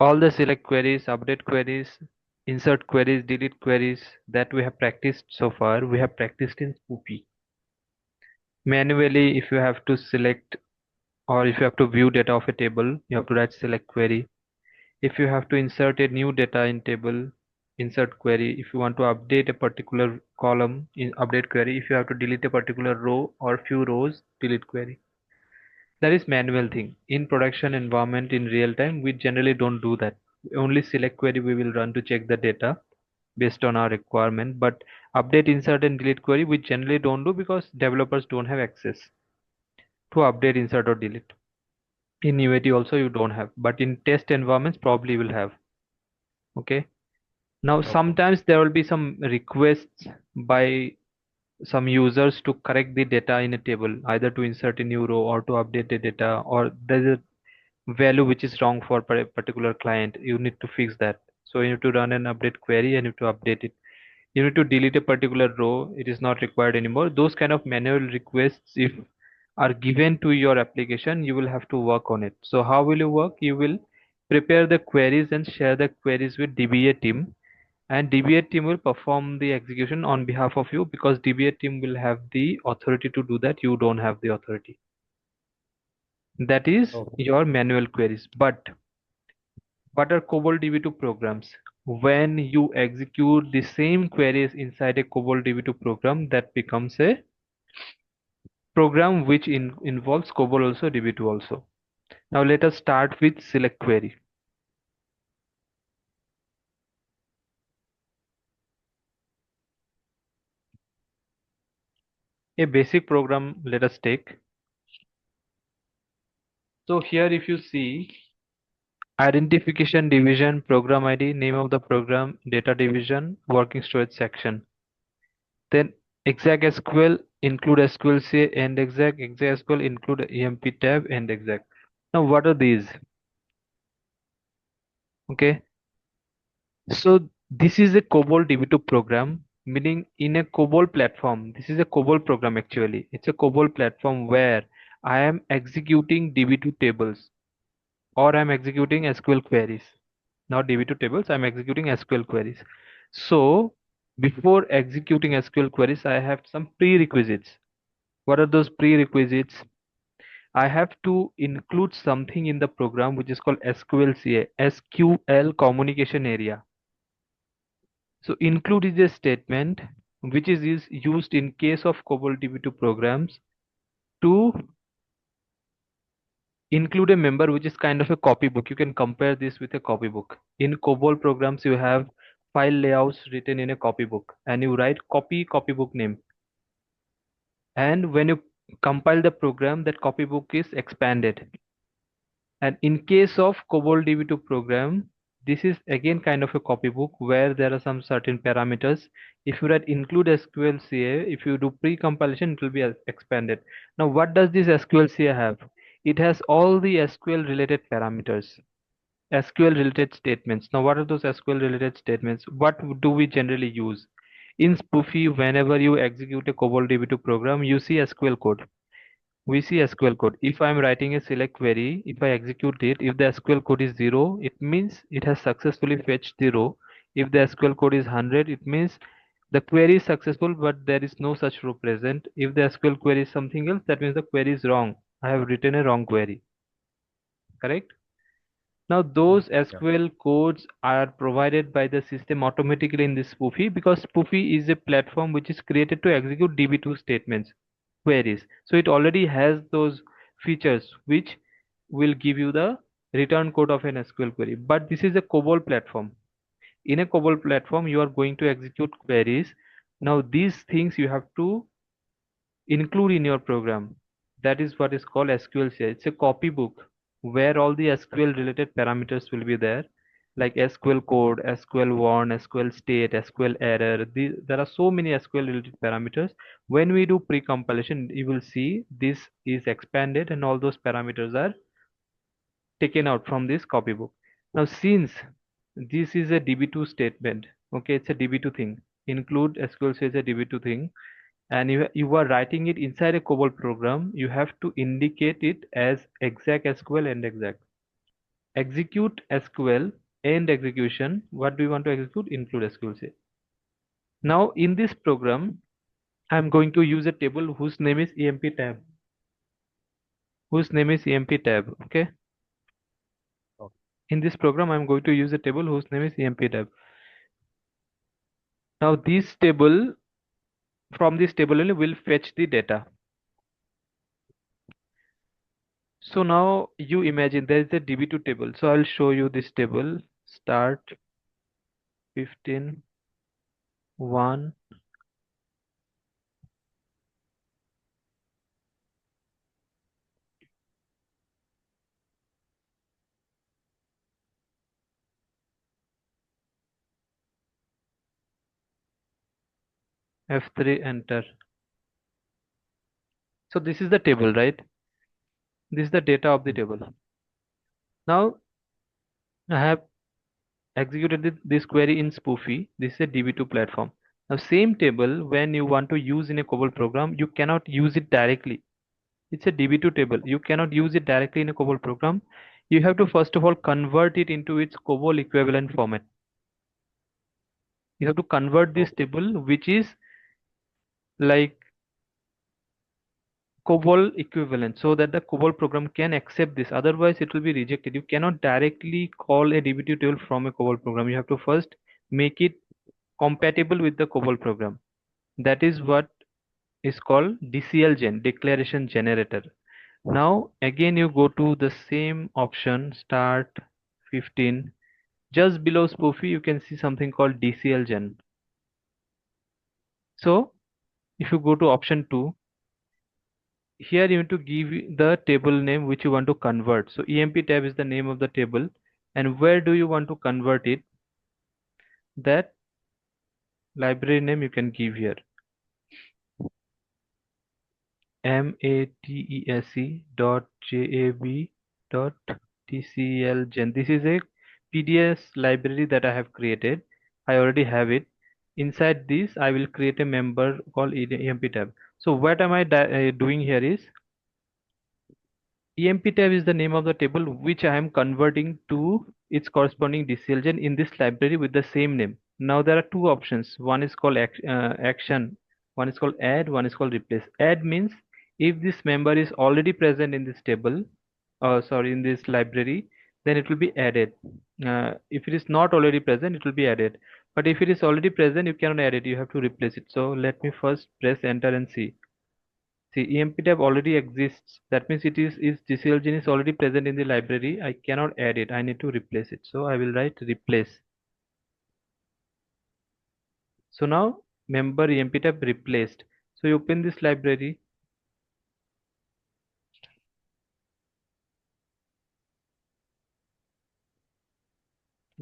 All the select queries, update queries, insert queries, delete queries that we have practiced so far, we have practiced in Spoofy. Manually, if you have to select or if you have to view data of a table, you have to write select query. If you have to insert a new data in table, insert query. If you want to update a particular column, in update query. If you have to delete a particular row or few rows, delete query. That is manual thing. In production environment in real time, we generally don't do that. Only select query we will run to check the data based on our requirement. But update, insert and delete query we generally don't do because developers don't have access to update, insert or delete. In UAT also you don't have, but in test environments probably will have. Okay. Now Okay. sometimes there will be some requests by some users to correct the data in a table, either to insert a new row or to update the data, or there's a value which is wrong for a particular client. You need to fix that. So you need to run an update query and you need to update it. You need to delete a particular row, it is not required anymore. Those kind of manual requests, if are given to your application, you will have to work on it. So how will you work? You will prepare the queries and share the queries with DBA team, and DBA team will perform the execution on behalf of you because DBA team will have the authority to do that. You don't have the authority. That is Okay. your manual queries. But what are COBOL DB2 programs? When you execute the same queries inside a COBOL DB2 program, that becomes a program which involves COBOL also, DB2 also. Now let us start with select query. A basic program let us take. So here if you see identification division, program ID, name of the program, data division, working storage section. Then exec SQL include SQL say and exec SQL include EMP tab and exec. Now what are these? Okay, so this is a COBOL DB2 program, meaning in a COBOL platform. This is a COBOL program actually. It's a COBOL platform where I am executing DB2 tables or I'm executing SQL queries. Not DB2 tables, I'm executing SQL queries. So before executing SQL queries, I have some prerequisites. What are those prerequisites? I have to include something in the program which is called SQLCA, SQL communication area. So include is a statement which is used in case of COBOL DB2 programs to include a member which is kind of a copybook. You can compare this with a copybook. In COBOL programs, you have file layouts written in a copybook and you write copybook name. And when you compile the program, that copybook is expanded. And in case of COBOL DB2 program, this is again kind of a copybook where there are some certain parameters. If you write include SQLCA, if you do pre-compilation, it will be expanded. Now, what does this SQLCA have? It has all the SQL related parameters, SQL related statements. Now, what are those SQL related statements? What do we generally use? In Spoofy, whenever you execute a COBOL DB2 program, you see SQL code. We see SQL code. If I'm writing a select query, if I execute it, if the SQL code is 0, it means it has successfully fetched the row. If the SQL code is 100, it means the query is successful, but there is no such row present. If the SQL query is something else, that means the query is wrong. I have written a wrong query. Correct? Now those Yeah. SQL codes are provided by the system automatically in this Spoofy because Spoofy is a platform which is created to execute DB2 statements, queries. So it already has those features which will give you the return code of an SQL query. But this is a COBOL platform. In a COBOL platform, you are going to execute queries. Now these things you have to include in your program. That is what is called SQL. It's a copybook where all the SQL related parameters will be there, like SQL code, SQL warn, SQL state, SQL error. There are so many SQL related parameters. When we do pre-compilation, you will see this is expanded and all those parameters are taken out from this copybook. Now, since this is a DB2 statement, okay, it's a DB2 thing. Include SQL says a DB2 thing, and you are writing it inside a COBOL program, you have to indicate it as exec SQL and exec. execute SQL, end execution. What do you want to execute? Include SQL say. Now in this program, I'm going to use a table whose name is emp tab. Whose name is emp tab. Okay. Okay. In this program, I'm going to use a table whose name is emp tab. Now this table, from this table only, will fetch the data. So now you imagine there is a DB2 table. So I'll show you this table. Start 15, 1, F3, enter. So this is the table, right? This is the data of the table. Now I have executed this query in Spoofy. This is a DB2 platform. Now same table, when you want to use in a COBOL program, you cannot use it directly. It's a DB2 table. You cannot use it directly in a COBOL program. You have to first of all convert it into its COBOL equivalent format. You have to convert this Okay. table, which is like COBOL equivalent, so that the COBOL program can accept this. Otherwise, it will be rejected. You cannot directly call a DB2 table from a COBOL program. You have to first make it compatible with the COBOL program. That is what is called DCLGEN, declaration generator. Now again you go to the same option, start 15. Just below Spoofy you can see something called DCLGEN. So if you go to option 2, here you need to give the table name which you want to convert. So emp tab is the name of the table, and where do you want to convert it? That library name you can give here. MATESE dot JAB dot DCLGen. This is a PDS library that I have created. I already have it. Inside this, I will create a member called emp tab. So what am I doing here is emp tab is the name of the table which I am converting to its corresponding DCLGen in this library with the same name. Now there are two options. One is called action, one is called add, one is called replace. Add means if this member is already present in this table, sorry, in this library, then it will be added. If it is not already present, it will be added. But if it is already present, you cannot add it. You have to replace it. So let me first press enter and see. See, emp tab already exists. That means is DCLGen is already present in the library. I cannot add it. I need to replace it. So I will write replace. So now member emp tab replaced. So you open this library.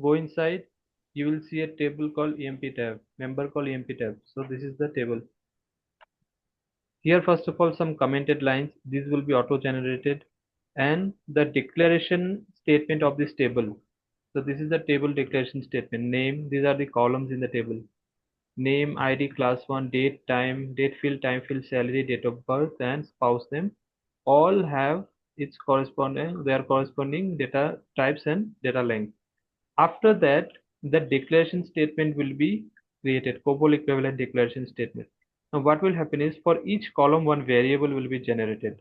Go inside. You will see a table called emp tab. Member called emp tab. So this is the table. Here first of all some commented lines. These will be auto generated, and the declaration statement of this table. So this is the table declaration statement. Name. These are the columns in the table. Name, ID, class 1, date, date field, time field, salary, date of birth, and spouse name all have their corresponding data types and data length. After that, the declaration statement will be created, COBOL equivalent declaration statement. Now what will happen is for each column one variable will be generated.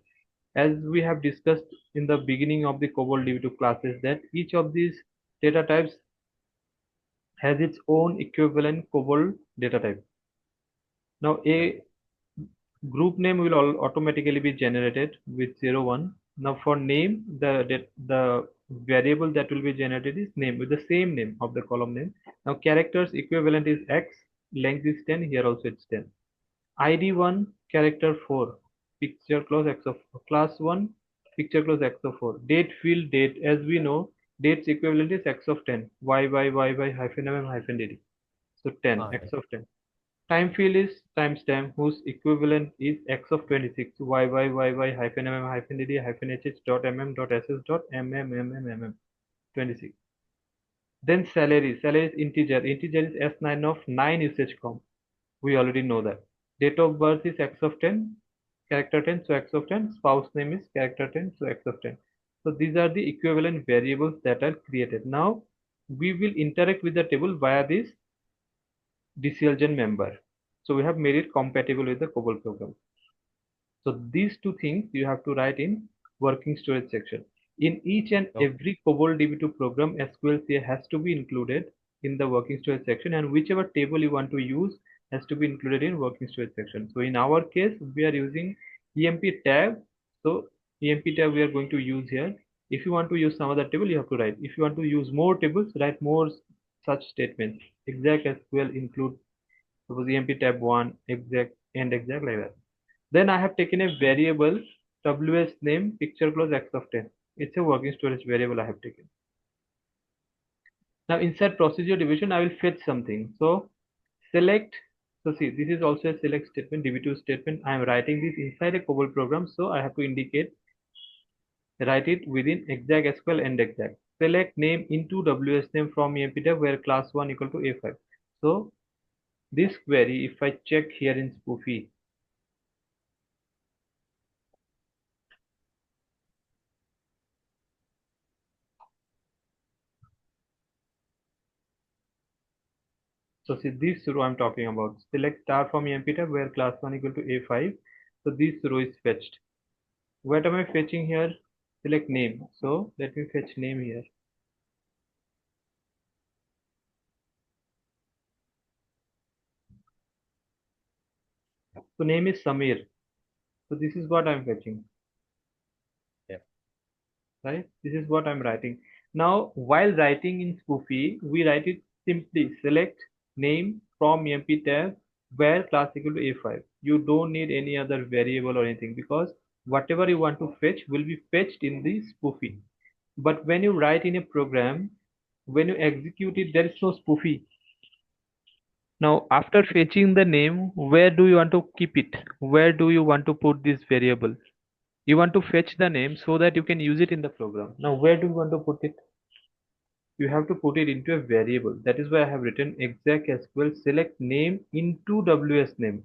As we have discussed in the beginning of the COBOL DB2 classes, that each of these data types has its own equivalent COBOL data type. Now Right. a group name will automatically be generated with 0 1. Now for name, the variable that will be generated is name with the same name of the column name. Now characters equivalent is x, length is 10, here also it's 10. ID 1, character 4, picture close x of 4. Class 1, picture close x of 4. Date field date, as we know, date's equivalent is x of 10, y hyphen mm hyphen dd. So 10, Right. x of 10. Time field is timestamp whose equivalent is x of 26, y hyphen mm hyphen dd hyphen hh dot mm dot ss dot mm 26. Then salary is integer. Integer is s9 of 9 usage count. We already know that. Date of birth is x of 10, character 10, so x of 10. Spouse name is character 10, so x of 10. So these are the equivalent variables that are created. Now we will interact with the table via this DCLGEN member. So we have made it compatible with the COBOL program. So these two things you have to write in working storage section. In each and Okay. every COBOL DB2 program, SQL has to be included in the working storage section, and whichever table you want to use has to be included in working storage section. So in our case, we are using EMP tab. So EMP tab we are going to use here. If you want to use some other table, you have to write. If you want to use more tables, write more such statements. Exec SQL include suppose EMP tab 1, exec, and exec like that. Then I have taken a variable ws name picture close x of 10. It's a working storage variable I have taken. Now inside procedure division, I will fetch something. So select. So see, this is also a select statement, db2 statement. I am writing this inside a COBOL program, so I have to indicate write it within exec SQL and exec. Select name into ws name from emp tab where class 1 equal to a5. So this query, if I check here in spoofy, so see this row I'm talking about. Select star from emp tab where class 1 equal to a5. So this row is fetched. What am I fetching here? Select name. So let me fetch name here. So name is Samir. So this is what I'm fetching, Yeah. right? This is what I'm writing. Now while writing in spoofy, we write it simply select name from emp tab where class equal to a5. You don't need any other variable or anything because whatever you want to fetch will be fetched in the spoofy. But when you write in a program, when you execute it, there is no spoofy. Now, after fetching the name, where do you want to keep it? Where do you want to put this variable? You want to fetch the name so that you can use it in the program. Now, where do you want to put it? You have to put it into a variable. That is why I have written exec SQL select name into ws name.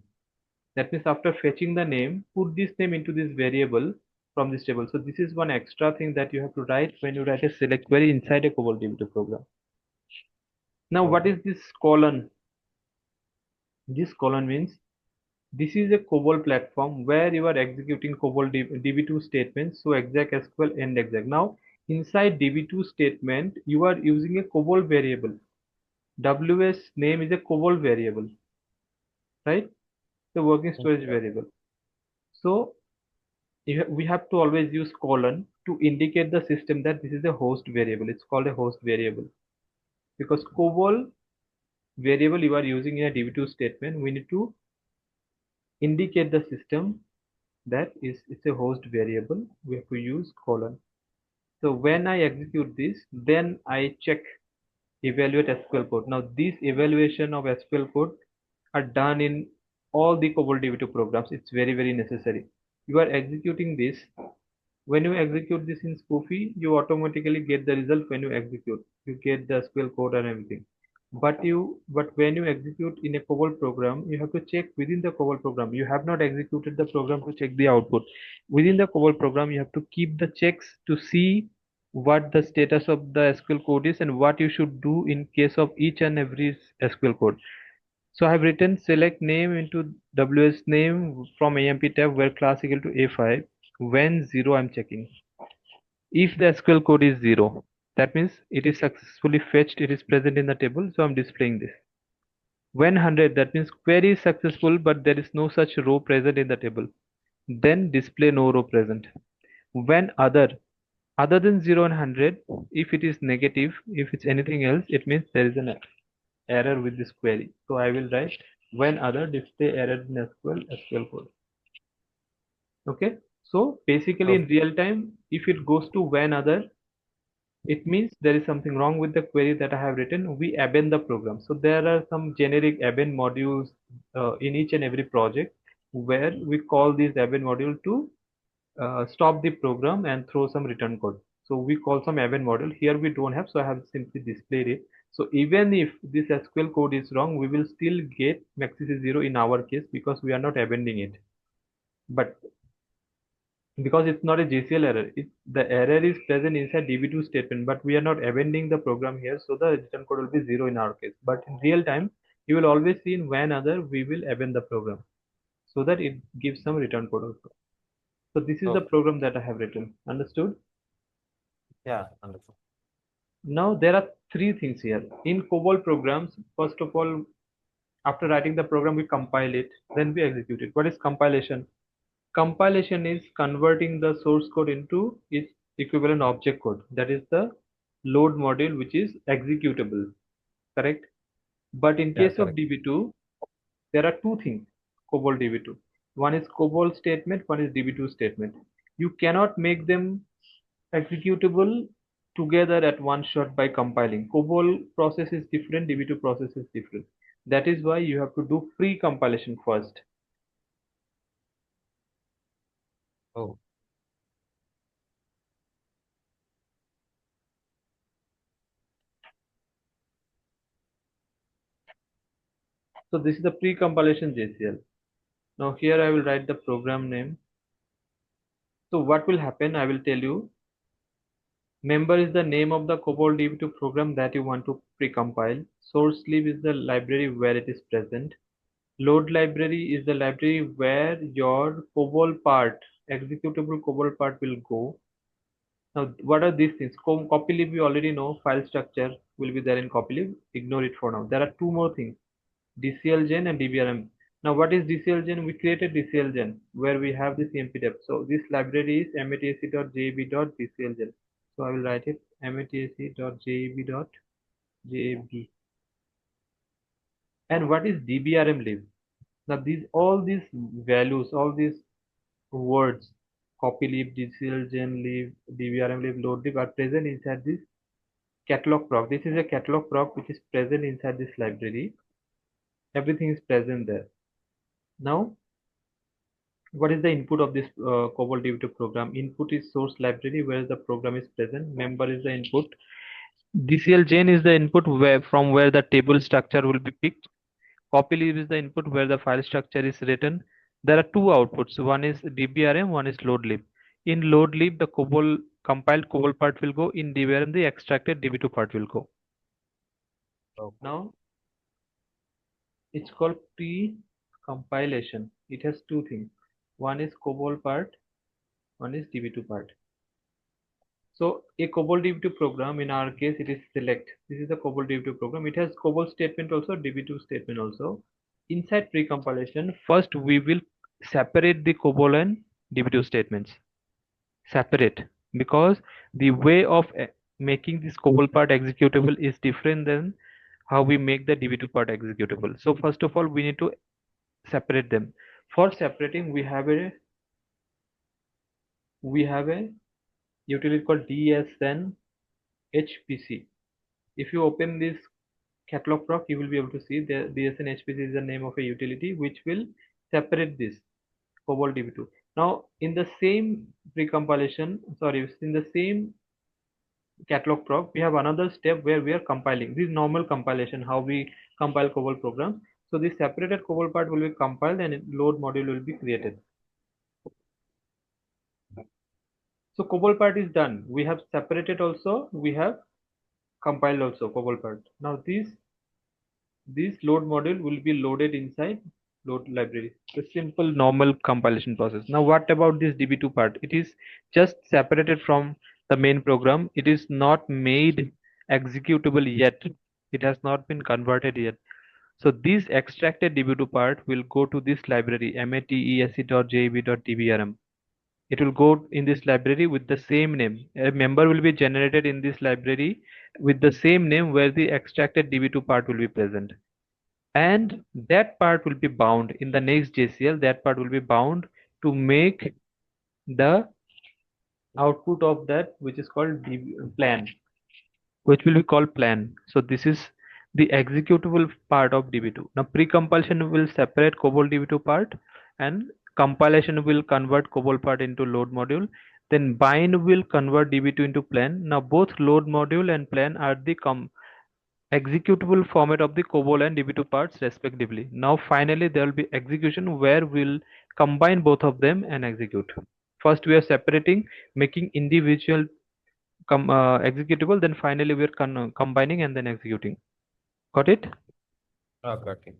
That means after fetching the name, put this name into this variable from this table. So this is one extra thing that you have to write when you write a select query inside a COBOL DB2 program. Now, what Okay. is this colon? This colon means this is a COBOL platform where you are executing COBOL DB2 statements. So exec SQL and exec. Now inside DB2 statement, you are using a COBOL variable. WS name is a COBOL variable, right? The working storage Yeah. variable. So we have to always use colon to indicate the system that this is a host variable. It's called a host variable because COBOL variable you are using in a DB2 statement. We need to indicate the system that is it's a host variable. We have to use colon. So when I execute this, then I check evaluate SQL code. Now this evaluation of SQL code are done in all the COBOL DB2 programs. It's very necessary. You are executing this. When you execute this in spoofy, you automatically get the result when you execute. You get the SQL code and everything. But when you execute in a COBOL program, you have to check within the COBOL program. You have not executed the program to check the output. Within the COBOL program, you have to keep the checks to see what the status of the SQL code is and what you should do in case of each and every SQL code. So I have written select name into ws name from AMP tab where class equal to a5. When 0 I'm checking. If the SQL code is 0, that means it is successfully fetched, it is present in the table, so I'm displaying this. When 100, that means query is successful but there is no such row present in the table. Then display no row present. When other than 0 and 100, if it is negative, if it's anything else, it means there is an error with this query. So I will write when other display error in SQL code. Okay. So basically in Okay. real time, if it goes to when other, it means there is something wrong with the query that I have written. We abandon the program. So there are some generic abandon modules in each and every project where we call this abandon module to stop the program and throw some return code. So we call some abandon module. Here we don't have, so I have simply displayed it. So even if this SQL code is wrong, we will still get maxis is 0 in our case because we are not abandoning it. But because it's not a JCL error. The error is present inside DB2 statement, but we are not amending the program here, so the return code will be 0 in our case. But in real time, you will always see in when other we will amend the program so that it gives some return code also. So this is the Okay. program that I have written. Understood? Yeah, understood. Now there are three things here. In COBOL programs, first of all, after writing the program, we compile it, then we execute it. What is compilation? Compilation is converting the source code into its equivalent object code. That is the load module which is executable. Correct? But in Yeah, case of correct. DB2, there are two things. COBOL DB2. One is COBOL statement, one is DB2 statement. You cannot make them executable together at one shot by compiling. COBOL process is different, DB2 process is different. That is why you have to do pre-compilation first. Oh, So this is the pre-compilation JCL. Now here I will write the program name. So what will happen? I will tell you. Member is the name of the COBOL DB2 program that you want to precompile. Source lib is the library where it is present. Load library is the library where your COBOL part, executable COBOL part will go. Now, what are these things? Copylib we already know. File structure will be there in copylib. Ignore it for now. There are two more things: DCLGEN and DBRM. Now, what is DCLGEN? We created DCLGEN where we have this empdep. So this library is matac.jab.dclgen. So I will write it matac.jab.jab. And what is DBRM lib? Now these all these values, all these words, copylib, DCLGEN lib, DBRM lib, load lib are present inside this catalog proc. This is a catalog proc which is present inside this library. Everything is present there. Now, what is the input of this COBOL DB2 program? Input is source library where the program is present. Member is the input. DCLGEN is the input where from where the table structure will be picked. Copylib is the input where the file structure is written. There are two outputs. One is DBRM, one is loadlib. In loadlib, the COBOL compiled COBOL part will go. In DBRM, the extracted DB2 part will go. okay. Now, it's called pre-compilation. It has two things. One is COBOL part, one is DB2 part. So a COBOL DB2 program, in our case, it is select. This is the COBOL DB2 program. It has COBOL statement also, DB2 statement also. Inside pre-compilation, first we will separate the COBOL and DB2 statements. Separate, because the way of making this COBOL part executable is different than how we make the DB2 part executable. So first of all, we need to separate them. For separating, we have a utility called DSN HPC. If you open this catalog proc, you will be able to see the DSN HPC is the name of a utility which will separate this COBOL DB2. Now, in the same precompilation, sorry, in the same catalog proc, we have another step where we are compiling. This is normal compilation, how we compile COBOL programs. So this separated COBOL part will be compiled and load module will be created. So COBOL part is done. We have separated also, we have compiled also COBOL part. Now this load module will be loaded inside load library. A simple normal compilation process. Now what about this DB2 part? It is just separated from the main program. It is not made executable yet. It has not been converted yet. So this extracted DB2 part will go to this library matec.jab.dbrm. It will go in this library with the same name. A member will be generated in this library with the same name where the extracted DB2 part will be present. And that part will be bound in the next JCL. That part will be bound to make the output of that, which is called plan, which will be called plan. So this is the executable part of DB2. Now pre-compilation will separate COBOL DB2 part, and compilation will convert COBOL part into load module. Then bind will convert DB2 into plan. Now both load module and plan are the executable format of the COBOL and DB2 parts respectively. Now finally there will be execution where we'll combine both of them and execute. First we are separating, making individual executable, then finally we are combining and then executing. Got it? Got it.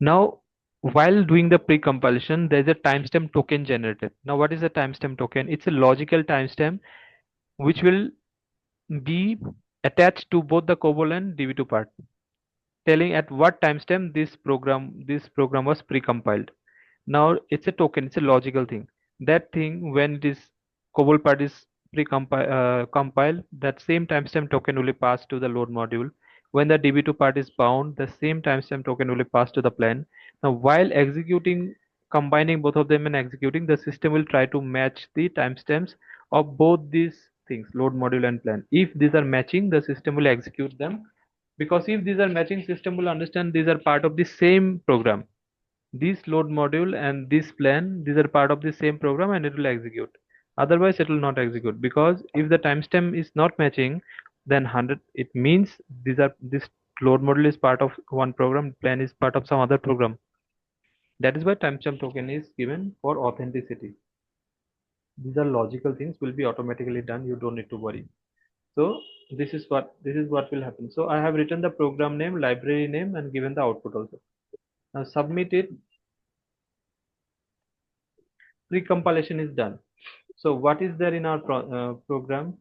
Now, while doing the pre-compilation, there's a timestamp token generated. Now, what is a timestamp token? It's a logical timestamp which will be attached to both the COBOL and DB2 part, telling at what timestamp this program was pre-compiled. Now it's a token, it's a logical thing. That thing, when it is COBOL part is compiled, that same timestamp token will be passed to the load module. When the DB2 part is bound, the same timestamp token will be passed to the plan. Now while executing, combining both of them and executing, the system will try to match the timestamps of both these things, load module and plan. If these are matching, the system will execute them, because if these are matching, system will understand these are part of the same program. This load module and this plan, these are part of the same program and it will execute. Otherwise it will not execute, because if the timestamp is not matching, then 100, it means this load module is part of one program, plan is part of some other program. That is why timestamp token is given for authenticity. These are logical things, will be automatically done, you don't need to worry. So this is what will happen. So I have written the program name, library name, and given the output also. Now submit it. Pre-compilation is done. So what is there in our program?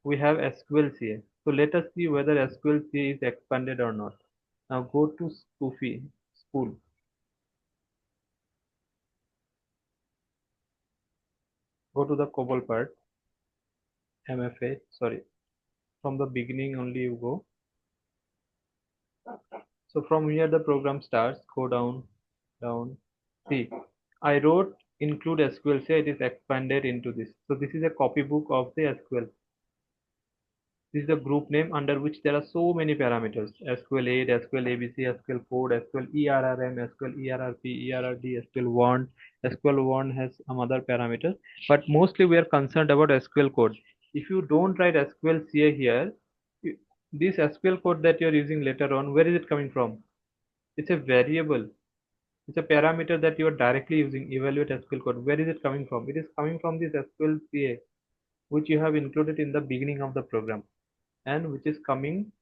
We have SQLCA. So let us see whether SQLCA is expanded or not. Now go to spool. Go to the COBOL part, MFA. Sorry, from the beginning only you go. So from here the program starts. Go down, down. See, I wrote include SQLCA. It is expanded into this. So this is a copybook of the SQL. This is the group name under which there are so many parameters: SQL8, SQL ABC, SQL code, SQL ERRM, SQL ERRP, ERRD, SQL warn. SQL warn has some other parameters, but mostly we are concerned about SQL code. If you don't write SQLCA here, this SQL code that you are using later on, where is it coming from? It's a variable. It's a parameter that you are directly using. Evaluate SQL code. Where is it coming from? It is coming from this SQLCA, which you have included in the beginning of the program, and which is coming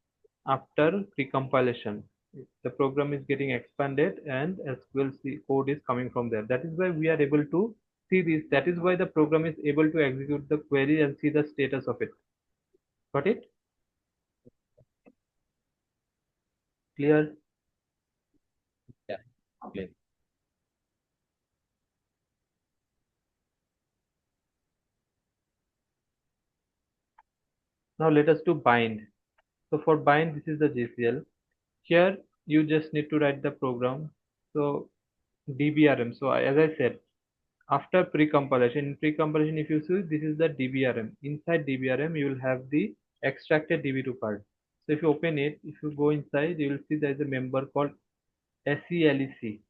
after pre-compilation. The program is getting expanded and SQL code is coming from there. That is why we are able to see this. That is why the program is able to execute the query and see the status of it. Got it? Clear? Yeah. Clear. Now let us do bind. So for bind, this is the JCL. Here you just need to write the program. So DBRM. So as I said, after pre-compilation, if you see, this is the DBRM. Inside DBRM you will have the extracted DB2 part. So if you open it, if you go inside, you will see there is a member called SELEC,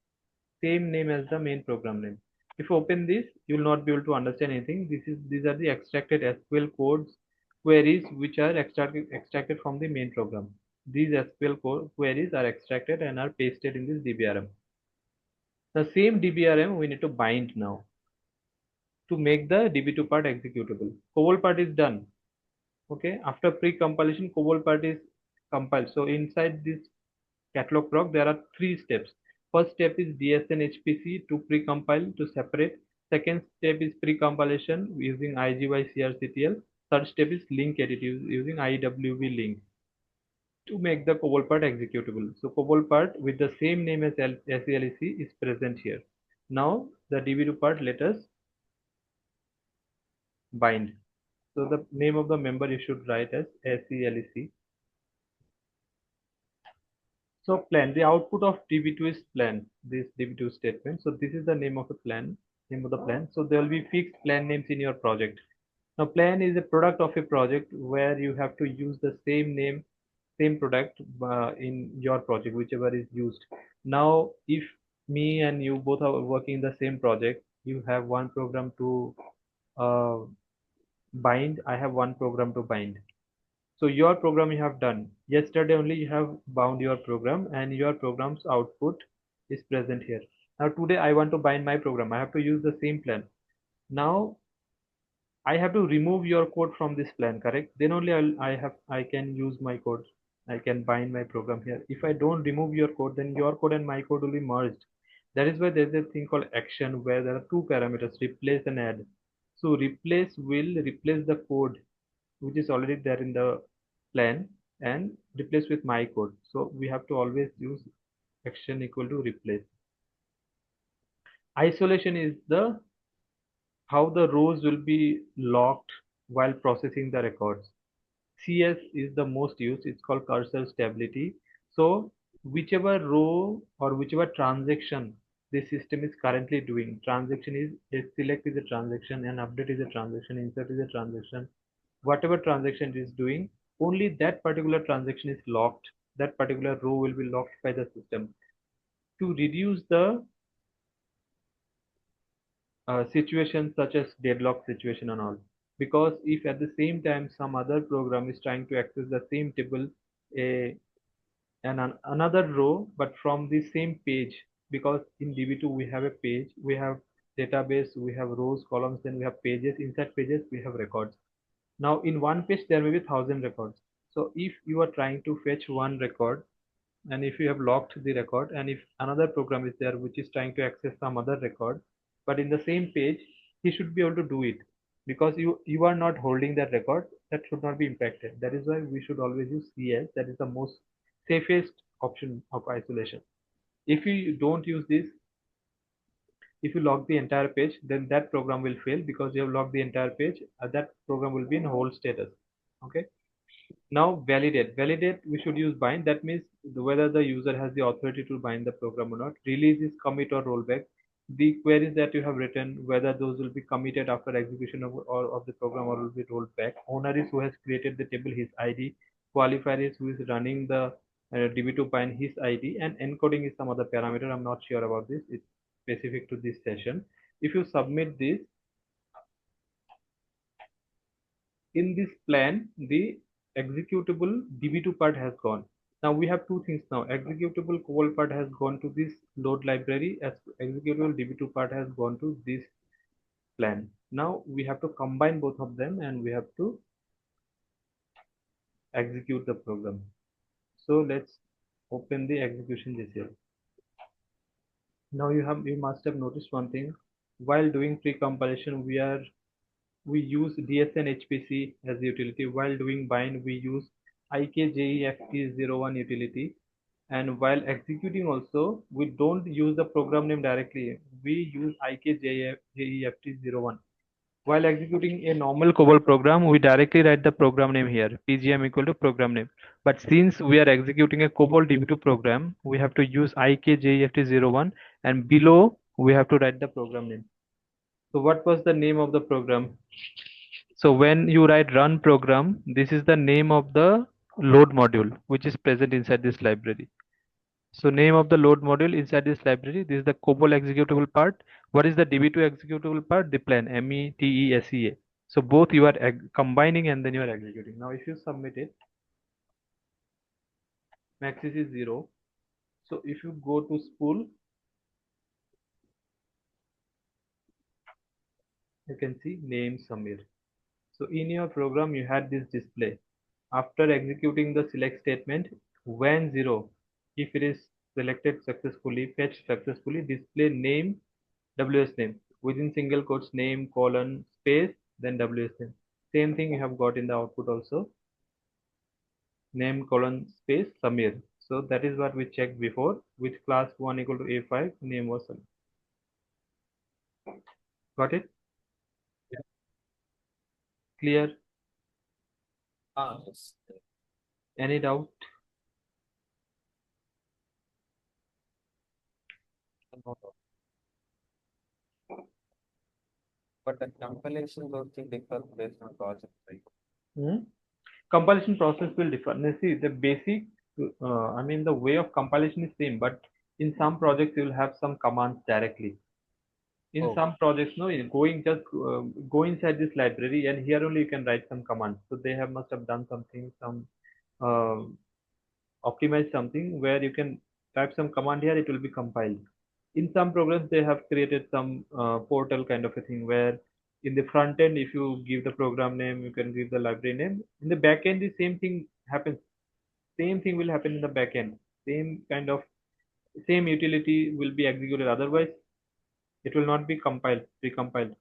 same name as the main program name. If you open this, you will not be able to understand anything. These are the extracted SQL codes queries which are extracted from the main program. These SQL queries are extracted and are pasted in this DBRM. The same DBRM we need to bind now to make the DB2 part executable. COBOL part is done. Okay, after pre-compilation, COBOL part is compiled. So inside this catalog proc, there are three steps. First step is DSN HPC to pre-compile to separate. Second step is pre-compilation using IGY-CRCTL. Third step is link edit using IWB link to make the COBOL part executable. So COBOL part with the same name as SELEC is present here. Now the DB2 part, let us bind. So the name of the member you should write as SELEC. So plan, the output of DB2 is plan, this DB2 statement. So this is the name of the plan, So there will be fixed plan names in your project. Now plan is a product of a project where you have to use the same name, same product in your project, whichever is used. Now if me and you both are working in the same project, you have one program to uh, bind, I have one program to bind. So your program you have done. Yesterday only you have bound your program and your program's output is present here. Now today I want to bind my program. I have to use the same plan. Now I have to remove your code from this plan, correct? Then only I can use my code. I can bind my program here. If I don't remove your code, then your code and my code will be merged. That is why there's a thing called action where there are two parameters, replace and add. So replace will replace the code which is already there in the plan and replace with my code. So we have to always use action equal to replace. Isolation is the how the rows will be locked while processing the records. CS is the most used. It's called cursor stability. So whichever row or whichever transaction this system is currently doing, transaction is a select is a transaction, and update is a transaction, insert is a transaction. Whatever transaction it is doing, only that particular transaction is locked. That particular row will be locked by the system to reduce the situations such as deadlock situation and all. Because if at the same time some other program is trying to access the same table, a and another row, but from the same page, because in DB2 we have a page, we have database, we have rows, columns, then we have pages. Inside pages we have records. Now in one page there may be 1,000 records. So if you are trying to fetch one record, and if you have locked the record, and if another program is there which is trying to access some other record, but in the same page, he should be able to do it, because you are not holding that record, that should not be impacted. That is why we should always use CS. That is the most safest option of isolation. If you don't use this, if you lock the entire page, then that program will fail because you have locked the entire page. That program will be in hold status. Okay. Now validate we should use bind. That means whether the user has the authority to bind the program or not. Release is commit or rollback. The queries that you have written, whether those will be committed after execution of the program or will be rolled back. Owner is who has created the table, his ID. Qualifier is who is running the DB2 bind, his ID. And encoding is some other parameter. I'm not sure about this. It's specific to this session. If you submit this, in this plan, the executable DB2 part has gone. Now we have two things now. Executable COBOL part has gone to this load library, as executable DB2 part has gone to this plan. Now we have to combine both of them and we have to execute the program. So let's open the execution GCL. Now you must have noticed one thing. While doing pre-compilation, we use DSN HPC as the utility. While doing bind, we use IKJEFT01 utility. And while executing also, we don't use the program name directly. We use IKJEFT01. While executing a normal COBOL program, we directly write the program name here, PGM equal to program name. But since we are executing a COBOL DB2 program, we have to use IKJEFT01, and below we have to write the program name. So what was the name of the program? So when you write run program, this is the name of the load module which is present inside this library. So name of the load module inside this library, this is the COBOL executable part. What is the DB2 executable part? The plan, METESEA. So both you are combining and then you are executing. Now if you submit it, maxis is 0. So if you go to spool, you can see name Samir. So in your program, you had this display. After executing the select statement, when 0, if it is selected successfully, fetched successfully, display name, WS name. Within single quotes, name, colon, space, then WS name. Same thing you have got in the output also. Name, colon, space, Samir. So that is what we checked before. With class 1 equal to A5, name was Samir. Got it? Yeah. Clear? Yes. Any doubt? No, no. But the compilation also differs based on project, right? Hmm? Compilation process will differ. Now see, the basic, I mean, the way of compilation is same, but in some projects you will have some commands directly. In Oh, some projects, no, going just go inside this library and here only you can write some commands. So they have must have done something, some uh, optimize something where you can type some command here, it will be compiled. In some programs, they have created some portal kind of a thing where In the front end, if you give the program name, you can give the library name. In the back end, the same thing happens. Same thing will happen in the back end. Same kind of same utility will be executed. Otherwise, it will not be compiled, precompiled.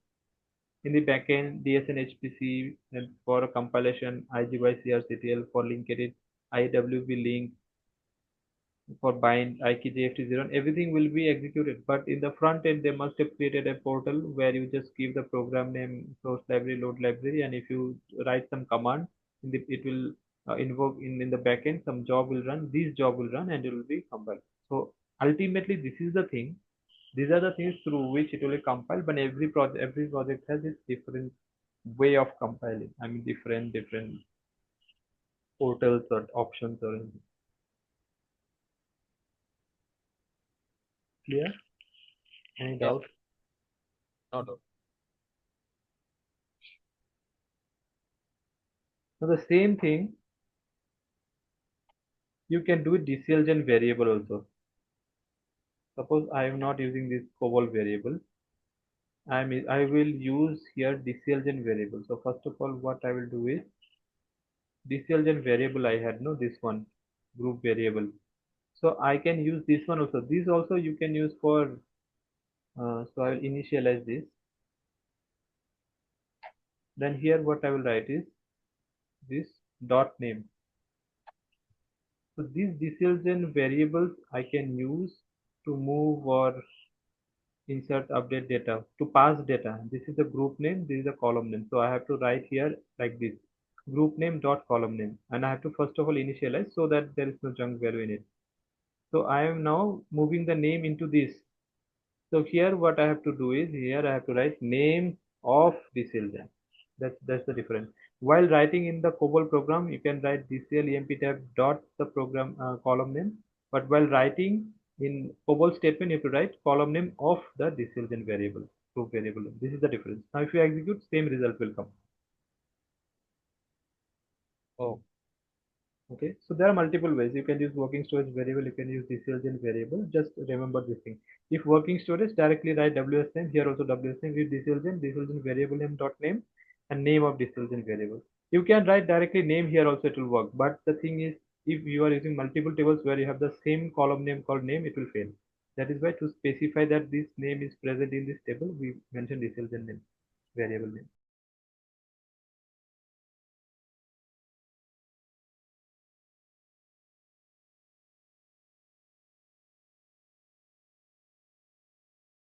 In the backend, DSN HPC and for compilation, IGY for linked it, IWB link for bind, IKJFT0, everything will be executed. But in the front end, they must have created a portal where you just give the program name, source library, load library, and if you write some command, it will invoke in the backend, some job will run, this job will run, and it will be compiled. So ultimately, this is the thing. These are the things through which it will be compiled, but every project has its different way of compiling. I mean, different portals or options or anything. Clear? Any Yeah, doubt? no doubt. So the same thing you can do with DCLGEN variable also. Suppose I am not using this COBOL variable. I will use here DCLGEN variable. So first of all, what I will do is DCLGEN variable I had no this one group variable. So I can use this one also. This also you can use for so I will initialize this. Then here what I will write is this dot name. So these DCLGEN variables I can use to move or insert update data to pass data. This is the group name, this is the column name. So I have to write here like this group name dot column name, and I have to first of all initialize so that there is no junk value in it. So I am now moving the name into this. So here what I have to do is here I have to write name of DCLGEN. That's the difference. While writing in the COBOL program, you can write DCL emp tab dot the program column name. But while writing in COBOL statement, you have to write column name of the DCLGEN variable, group variable. This is the difference. Now, if you execute, same result will come. Oh, Okay, so there are multiple ways. You can use working storage variable, you can use DCLGEN variable. Just remember this thing. If working storage, directly write WS name. Here also WS name with DCLGEN variable name dot name and name of DCLGEN variable. You can write directly name here also, it will work. But the thing is, if you are using multiple tables where you have the same column name called name, it will fail. That is why to specify that this name is present in this table, we mention DCLGEN name variable name.